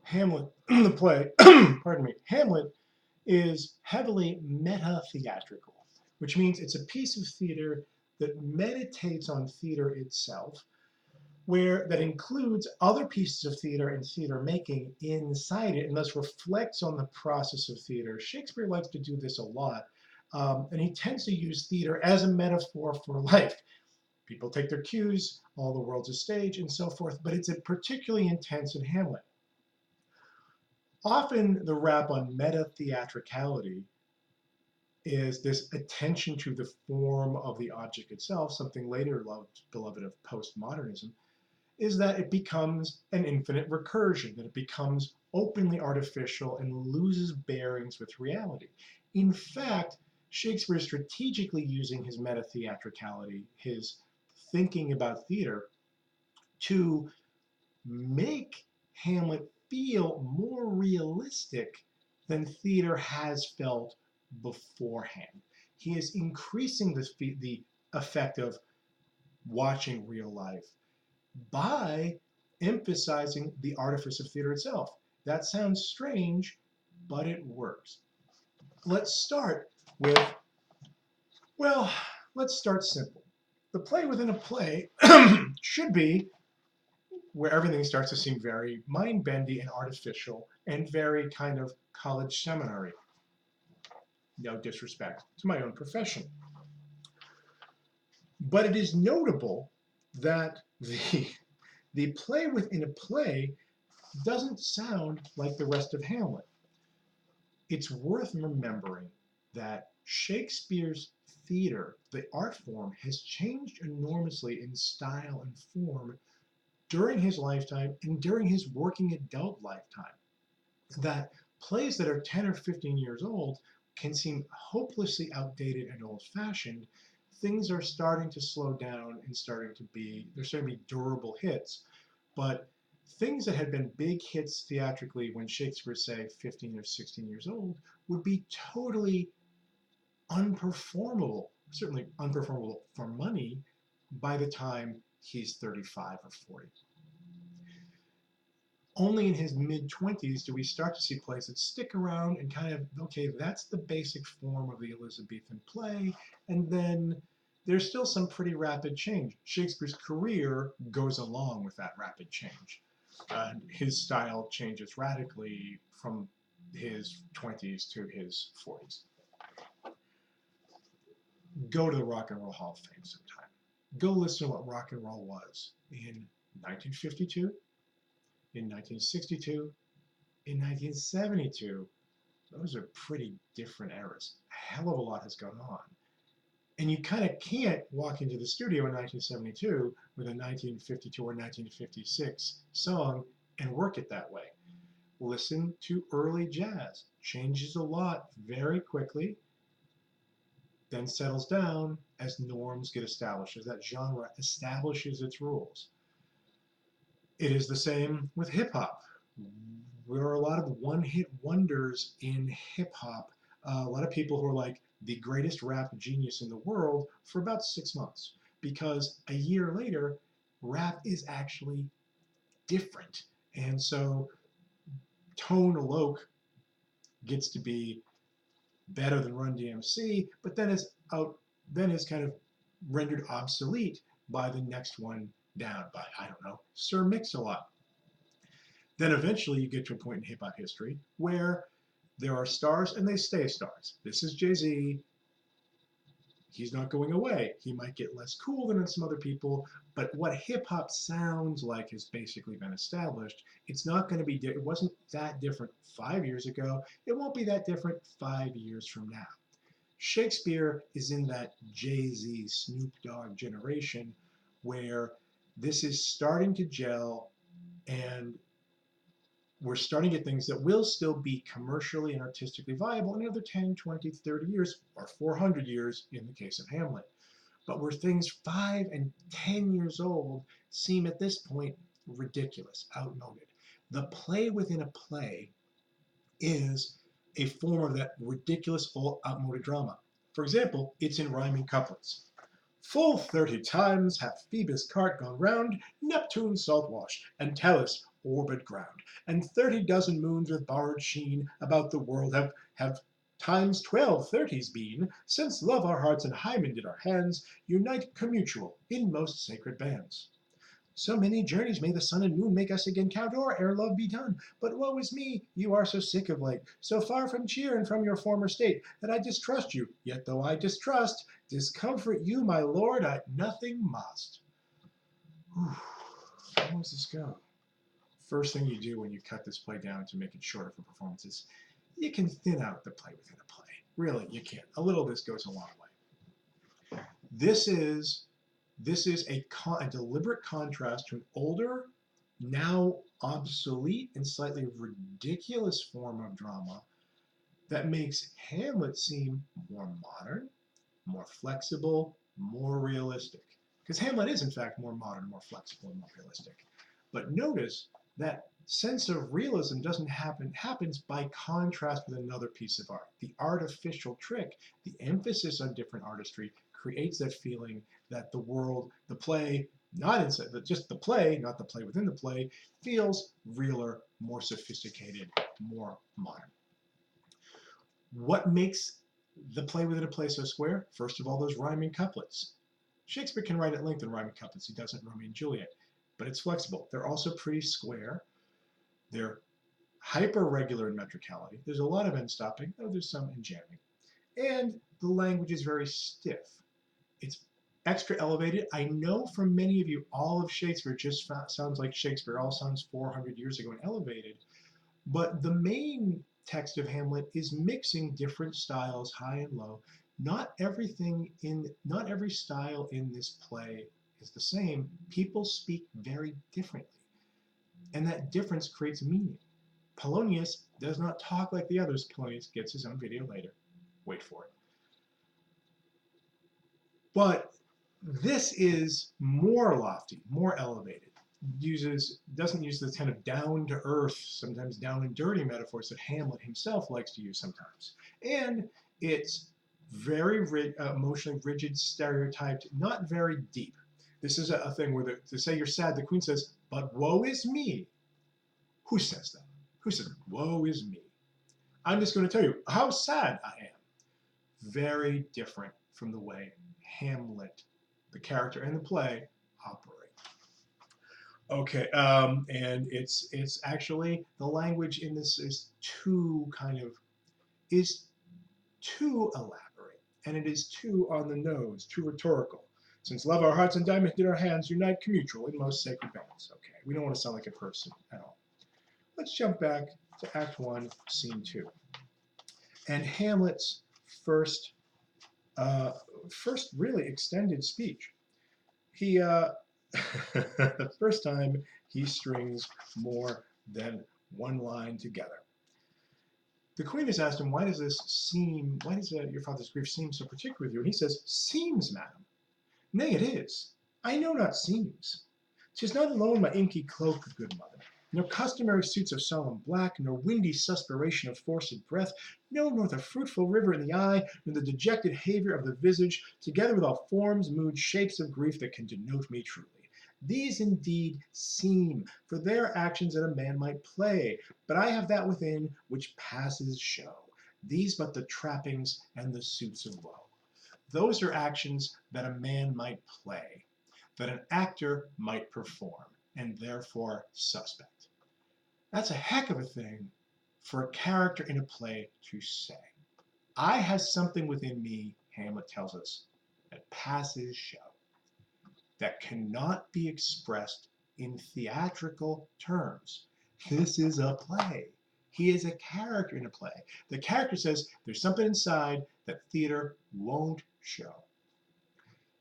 Hamlet, the play, pardon me, Hamlet is heavily meta-theatrical, which means it's a piece of theater that meditates on theater itself, where that includes other pieces of theater and theater making inside it, and thus reflects on the process of theater. Shakespeare likes to do this a lot, and he tends to use theater as a metaphor for life. People take their cues, all the world's a stage, and so forth, but it's particularly intense in Hamlet. Often the rap on meta-theatricality is this attention to the form of the object itself, something later loved, beloved of postmodernism, is that it becomes an infinite recursion, that it becomes openly artificial and loses bearings with reality. In fact, Shakespeare is strategically using his meta-theatricality, his thinking about theater, to make Hamlet feel more realistic than theater has felt beforehand. He is increasing the effect of watching real life by emphasizing the artifice of theater itself. That sounds strange, but it works. Let's start with, well, let's start simple. The play within a play should be where everything starts to seem very mind-bendy and artificial and very kind of college seminary. No disrespect to my own profession. But it is notable that the play within a play doesn't sound like the rest of Hamlet. It's worth remembering that Shakespeare's theater, the art form, has changed enormously in style and form during his lifetime and during his working adult lifetime. That plays that are 10 or 15 years old can seem hopelessly outdated and old-fashioned. Things are starting to slow down and there's starting to be durable hits. But things that had been big hits theatrically when Shakespeare, say, 15 or 16 years old, would be totally unperformable, certainly unperformable for money, by the time he's 35 or 40. Only in his mid-20s do we start to see plays that stick around and kind of, okay, that's the basic form of the Elizabethan play, and then there's still some pretty rapid change. Shakespeare's career goes along with that rapid change. His style changes radically from his 20s to his 40s. Go to the Rock and Roll Hall of Fame sometime. Go listen to what rock and roll was in 1952, in 1962, in 1972. Those are pretty different eras. A hell of a lot has gone on. And you kind of can't walk into the studio in 1972 with a 1952 or 1956 song and work it that way. Listen to early jazz. Changes a lot very quickly, then settles down as norms get established, as that genre establishes its rules. It is the same with hip hop. There are a lot of one-hit wonders in hip hop. A lot of people who are like the greatest rap genius in the world for about 6 months, because a year later, rap is actually different. And so Tone Loc gets to be better than Run DMC, but then is kind of rendered obsolete by the next one down, by, I don't know, Sir Mix-a-Lot. Then eventually you get to a point in hip hop history where there are stars and they stay stars. This is Jay-Z. He's not going away. He might get less cool than some other people, but what hip hop sounds like has basically been established. It's not going to be, it wasn't that different 5 years ago. It won't be that different 5 years from now. Shakespeare is in that Jay-Z, Snoop Dogg generation where this is starting to gel, and we're starting to get things that will still be commercially and artistically viable in another 10, 20, 30 years, or 400 years in the case of Hamlet. But where things 5 and 10 years old seem at this point ridiculous, outmoded. The play within a play is a form of that ridiculous, outmoded drama. For example, it's in rhyming couplets. Full 30 times hath Phoebus' cart gone round, Neptune's salt wash, and Tellus' orbed ground, and 30 dozen moons with borrowed sheen about the world have times 12 30s been, since love our hearts and Hymen did our hands unite commutual in most sacred bands. So many journeys may the sun and moon make us again count o'er ere love be done. But woe is me, you are so sick of late, so far from cheer and from your former state, that I distrust you. Yet though I distrust, discomfort you, my lord, I nothing must. Whew. How does this go? First thing you do when you cut this play down to make it shorter for performances, you can thin out the play within a play. Really, you can. A little of this goes a long way. This is a deliberate contrast to an older, now obsolete and slightly ridiculous form of drama that makes Hamlet seem more modern, more flexible, more realistic. Because Hamlet is, in fact, more modern, more flexible, and more realistic. But notice that sense of realism happens by contrast with another piece of art. The artificial trick, the emphasis on different artistry, creates that feeling that the world, the play, not inside, just the play, not the play within the play, feels realer, more sophisticated, more modern. What makes the play within a play so square? First of all, those rhyming couplets. Shakespeare can write at length in rhyming couplets. He does it in Romeo and Juliet, but it's flexible. They're also pretty square. They're hyper-regular in metricality. There's a lot of end stopping, though there's some in jamming. And the language is very stiff. It's extra elevated. I know from many of you, all of Shakespeare just sounds like Shakespeare, all sounds 400 years ago and elevated. But the main text of Hamlet is mixing different styles, high and low. Not every style in this play is the same. People speak very differently. And that difference creates meaning. Polonius does not talk like the others. Polonius gets his own video later. Wait for it. But this is more lofty, more elevated. Doesn't use the kind of down to earth, sometimes down and dirty metaphors that Hamlet himself likes to use sometimes. And it's very emotionally rigid, stereotyped, not very deep. This is a thing where to say you're sad, the queen says, "But woe is me." Who says that? Who says, "Woe is me"? I'm just going to tell you how sad I am. Very different from the way Hamlet, the character and the play, operate. Okay, and it's actually the language in this is too elaborate, and it is too on the nose, too rhetorical. Since love our hearts and diamonds did our hands unite commutual in most sacred bands. Okay, we don't want to sound like a person at all. Let's jump back to Act 1, Scene 2. And Hamlet's first really extended speech. He, the first time he strings more than one line together. The queen has asked him, why does your father's grief seem so particular with you? And he says, "Seems, madam. Nay, it is. I know not seems. 'Tis not alone my inky cloak, good mother, nor customary suits of solemn black, nor windy suspiration of forced breath, no, nor the fruitful river in the eye, nor the dejected haviour of the visage, together with all forms, moods, shapes of grief that can denote me truly. These indeed seem, for they are actions that a man might play, but I have that within which passes show. These but the trappings and the suits of woe." Those are actions that a man might play, that an actor might perform, and therefore suspect. That's a heck of a thing for a character in a play to say. I have something within me, Hamlet tells us, that passes show, that cannot be expressed in theatrical terms. This is a play. He is a character in a play. The character says there's something inside that theater won't show.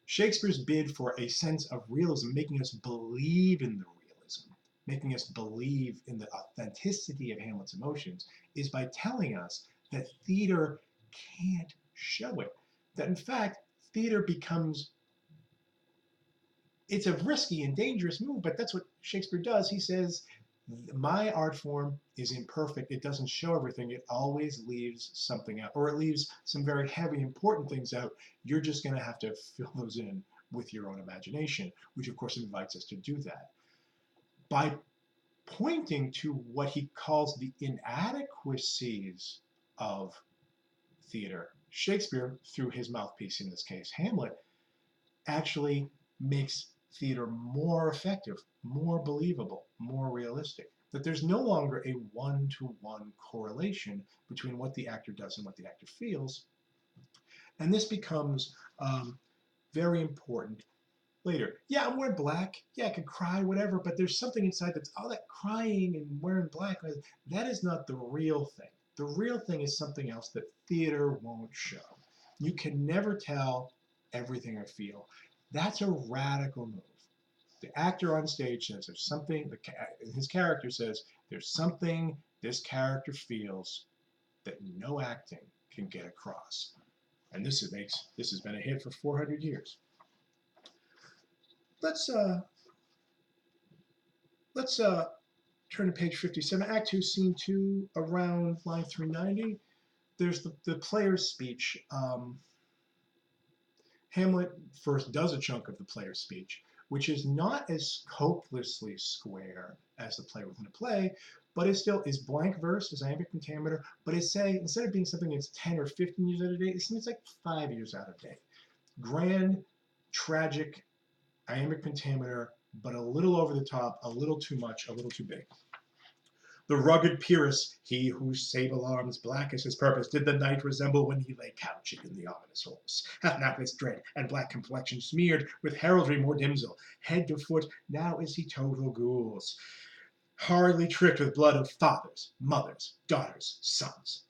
Shakespeare's bid for a sense of realism, making us believe in the realism, making us believe in the authenticity of Hamlet's emotions, is by telling us that theater can't show it. That in fact, theater becomes, it's a risky and dangerous move, but that's what Shakespeare does. He says, my art form is imperfect. It doesn't show everything. It always leaves something out, or it leaves some very heavy, important things out. You're just going to have to fill those in with your own imagination, which of course invites us to do that. By pointing to what he calls the inadequacies of theater, Shakespeare, through his mouthpiece in this case, Hamlet, actually makes theater more effective, more believable, more realistic. That there's no longer a one-to-one correlation between what the actor does and what the actor feels. And this becomes very important later. Yeah, I'm wearing black. Yeah, I could cry, whatever, but there's something inside that's all that crying and wearing black. That is not the real thing. The real thing is something else that theater won't show. You can never tell everything I feel. That's a radical move. The actor on stage says there's something, his character says there's something this character feels that no acting can get across. And this has been a hit for 400 years. Let's turn to page 57, Act 2, Scene 2, around line 390. There's the player's speech. Hamlet first does a chunk of the player's speech, which is not as hopelessly square as the play within a play, but it still is blank verse, is iambic pentameter, but it's saying, instead of being something that's 10 or 15 years out of date, it seems like 5 years out of date. Grand, tragic, iambic pentameter, but a little over the top, a little too much, a little too big. The rugged Pyrrhus, he whose sable arms black as his purpose, did the knight resemble when he lay couching in the ominous horse. Hath not this dread and black complexion smeared with heraldry more dimsel, head to foot, now is he total gules, hardly tricked with blood of fathers, mothers, daughters, sons.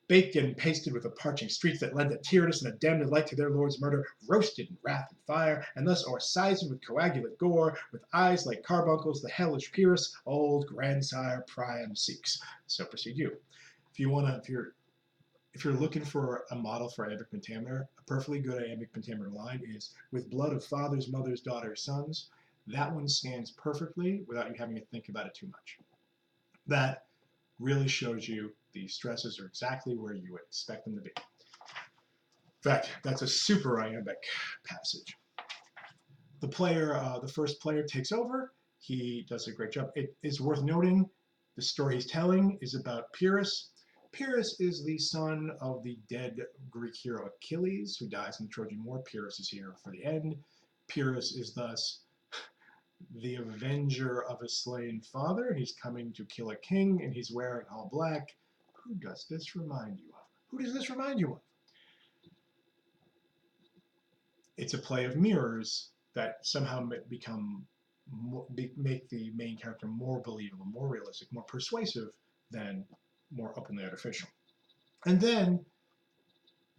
Baked and pasted with the parching streets that lend a tyrannous and a damned light to their lord's murder, roasted in wrath and fire, and thus o'erseasoned with coagulate gore, with eyes like carbuncles, the hellish Pyrrhus, old grandsire Priam seeks. So proceed you. If you're looking for a model for iambic pentameter, a perfectly good iambic pentameter line is with blood of fathers, mothers, daughters, sons. That one scans perfectly without you having to think about it too much. That really shows you the stresses are exactly where you would expect them to be. In fact, that's a super iambic passage. The player, the first player takes over. He does a great job. It is worth noting the story he's telling is about Pyrrhus. Pyrrhus is the son of the dead Greek hero Achilles, who dies in the Trojan War. Pyrrhus is here for the end. Pyrrhus is thus the avenger of a slain father. He's coming to kill a king, and he's wearing all black. Who does this remind you of? Who does this remind you of? It's a play of mirrors that somehow make the main character more believable, more realistic, more persuasive than more openly artificial. And then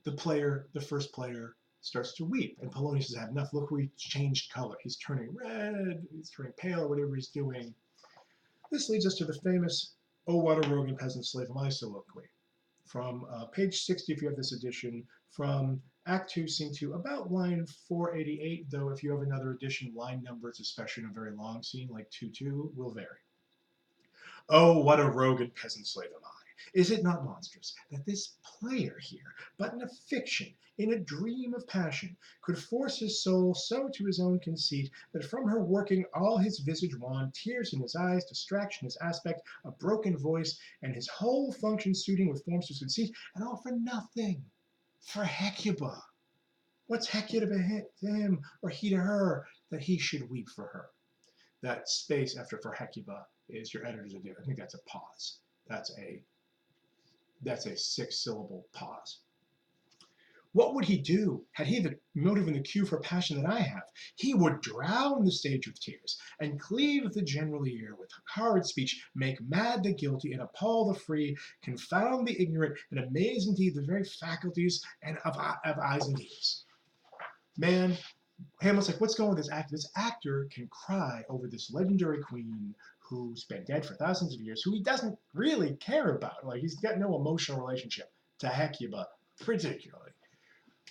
the first player starts to weep, and Polonius says, "I have enough. Look, he's changed color. He's turning red, he's turning pale, or whatever he's doing." This leads us to the famous "O what a rogue and peasant slave am I" soliloquy from page 60, if you have this edition, from Act 2, Scene 2, about line 488, though if you have another edition, line numbers, especially in a very long scene like 2-2, will vary. "Oh, what a rogue and peasant slave am I! Is it not monstrous that this player here, but in a fiction, in a dream of passion, could force his soul so to his own conceit, that from her working all his visage wan, tears in his eyes, distraction his aspect, a broken voice, and his whole function suiting with forms to conceit, and all for nothing, for Hecuba? What's Hecuba to him, or he to her, that he should weep for her?" That space after "for Hecuba" is your editor's idea. I think that's a pause. That's a 6-syllable pause. What would he do had he the motive and the cue for passion that I have? He would drown the stage with tears, and cleave the general ear with horrid speech, make mad the guilty, and appall the free, confound the ignorant, and amaze indeed the very faculties and of eyes and ears. Man, Hamlet's like, what's going on with this actor? This actor can cry over this legendary queen who's been dead for thousands of years, who he doesn't really care about. Like, he's got no emotional relationship to Hecuba, particularly.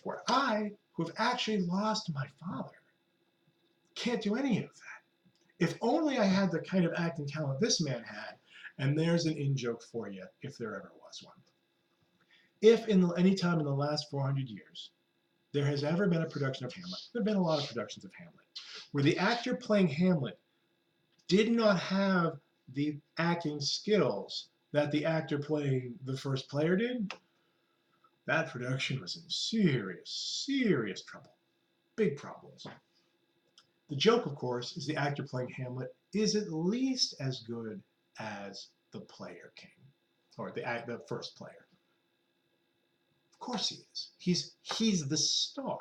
Where I, who have actually lost my father, can't do any of that. If only I had the kind of acting talent this man had, and there's an in-joke for you, if there ever was one. If any time in the last 400 years, there has ever been a production of Hamlet, there have been a lot of productions of Hamlet, where the actor playing Hamlet did not have the acting skills that the actor playing the first player did, that production was in serious, serious trouble. Big problems. The joke, of course, is the actor playing Hamlet is at least as good as the player king, or the first player. Of course he is. He's the star.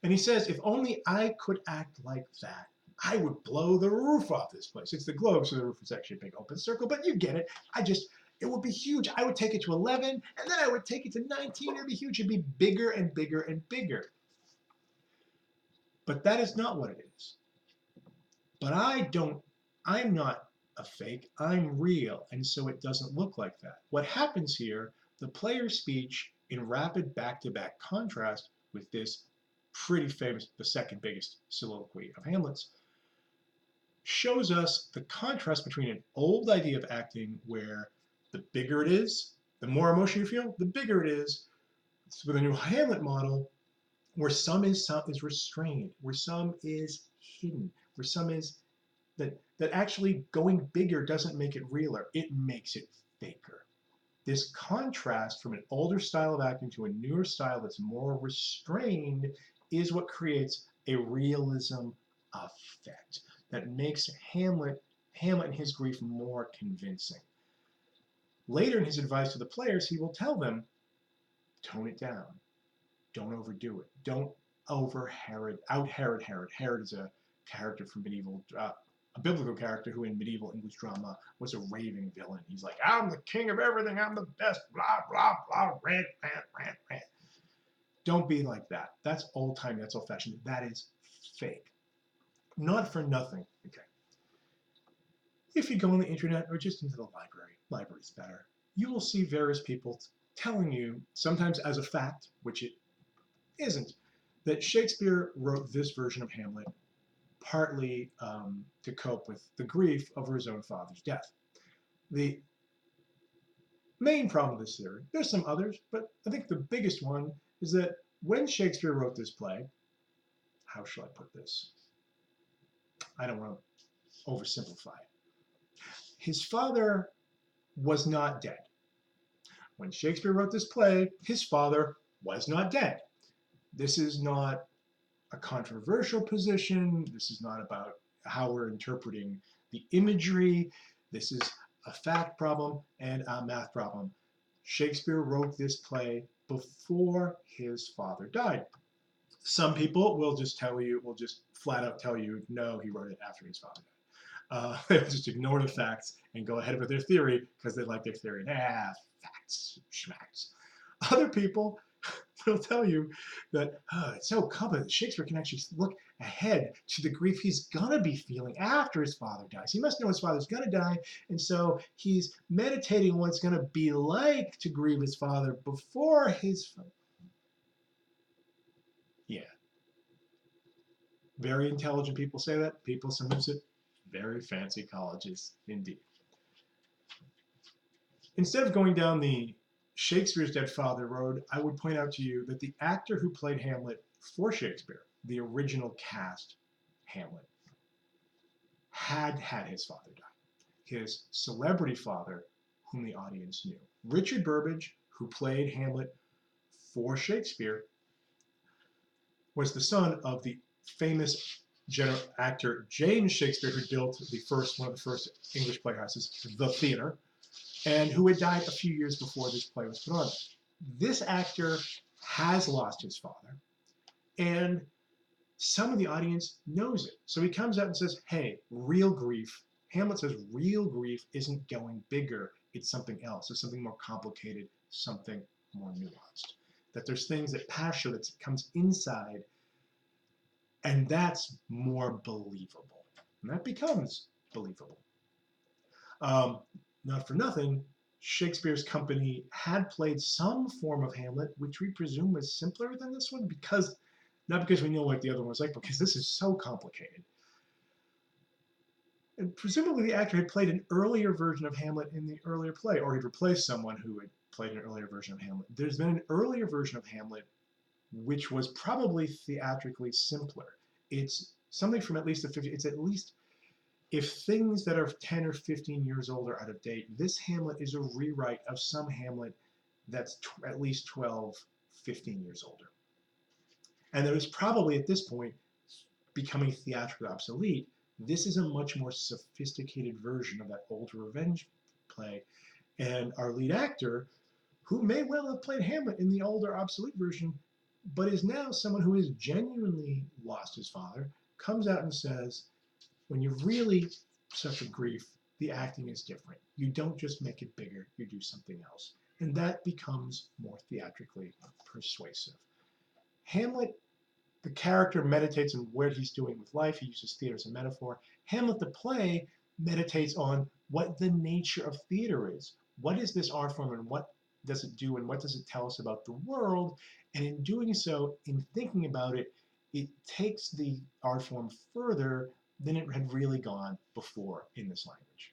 And he says, if only I could act like that, I would blow the roof off this place. It's the globe, so the roof is actually a big open circle, but you get it. It would be huge. I would take it to 11, and then I would take it to 19. It'd be huge. It'd be bigger and bigger and bigger. But that is not what it is. But I'm not a fake. I'm real, and so it doesn't look like that. What happens here, the player's speech in rapid back-to-back contrast with this pretty famous, the second biggest soliloquy of Hamlet's, shows us the contrast between an old idea of acting where the bigger it is, the more emotion you feel, the bigger it is. So with a new Hamlet model, where some is restrained, where some is hidden, where some is that actually going bigger doesn't make it realer, it makes it faker. This contrast from an older style of acting to a newer style that's more restrained is what creates a realism effect that makes Hamlet and his grief more convincing. Later in his advice to the players, he will tell them, tone it down. Don't overdo it. Don't out-Herod Herod. Herod is a character from medieval, a biblical character who in medieval English drama was a raving villain. He's like, I'm the king of everything, I'm the best, blah, blah, blah, rant, rant, rant, rant. Don't be like that. That's old-time, that's old-fashioned. That is fake. Not for nothing. Okay. If you go on the internet or just into the library's better, you will see various people telling you, sometimes as a fact, which it isn't, that Shakespeare wrote this version of Hamlet partly to cope with the grief over his own father's death. The main problem with this theory, there's some others, but I think the biggest one is that when Shakespeare wrote this play, how shall I put this? I don't want to oversimplify it. His father was not dead. When Shakespeare wrote this play, his father was not dead. This is not a controversial position. This is not about how we're interpreting the imagery. This is a fact problem and a math problem. Shakespeare wrote this play before his father died. Some people will just flat out tell you, no, he wrote it after his father died. They'll just ignore the facts and go ahead with their theory because they like their theory. Facts, schmacks. Other people will tell you that it's so complicated. Shakespeare can actually look ahead to the grief he's gonna be feeling after his father dies. He must know his father's gonna die, and so he's meditating what it's gonna be like to grieve his father before his. Yeah. Very intelligent people say that. People sometimes at very fancy colleges, indeed. Instead of going down the Shakespeare's dead father road, I would point out to you that the actor who played Hamlet for Shakespeare, the original cast Hamlet, had his father die. His celebrity father, whom the audience knew. Richard Burbage, who played Hamlet for Shakespeare, was the son of the famous actor James Shakespeare, who built one of the first English playhouses, the theater, and who had died a few years before this play was put on. This actor has lost his father, and some of the audience knows it. So he comes out and says, hey, real grief. Hamlet says real grief isn't going bigger. It's something else. It's something more complicated, something more nuanced. That there's things that pass you that comes inside, and that's more believable. And that becomes believable. Not for nothing, Shakespeare's company had played some form of Hamlet, which we presume was simpler than this one, not because we know what the other one was like, but because this is so complicated. And presumably the actor had played an earlier version of Hamlet in the earlier play, or he'd replaced someone who had played an earlier version of Hamlet. There's been an earlier version of Hamlet which was probably theatrically simpler. It's something from at least the 50s. It's at least, if things that are 10 or 15 years old are out of date, this Hamlet is a rewrite of some Hamlet that's at least 12, 15 years older. And there is probably at this point becoming theatrically obsolete. This is a much more sophisticated version of that old revenge play. And our lead actor, who may well have played Hamlet in the older, obsolete version, but is now someone who has genuinely lost his father, comes out and says, when you really suffer grief, the acting is different. You don't just make it bigger, you do something else. And that becomes more theatrically persuasive. Hamlet, the character, meditates on what he's doing with life. He uses theater as a metaphor. Hamlet, the play, meditates on what the nature of theater is. What is this art form, and what does it do, and what does it tell us about the world? And in doing so, in thinking about it, it takes the art form further than it had really gone before in this language.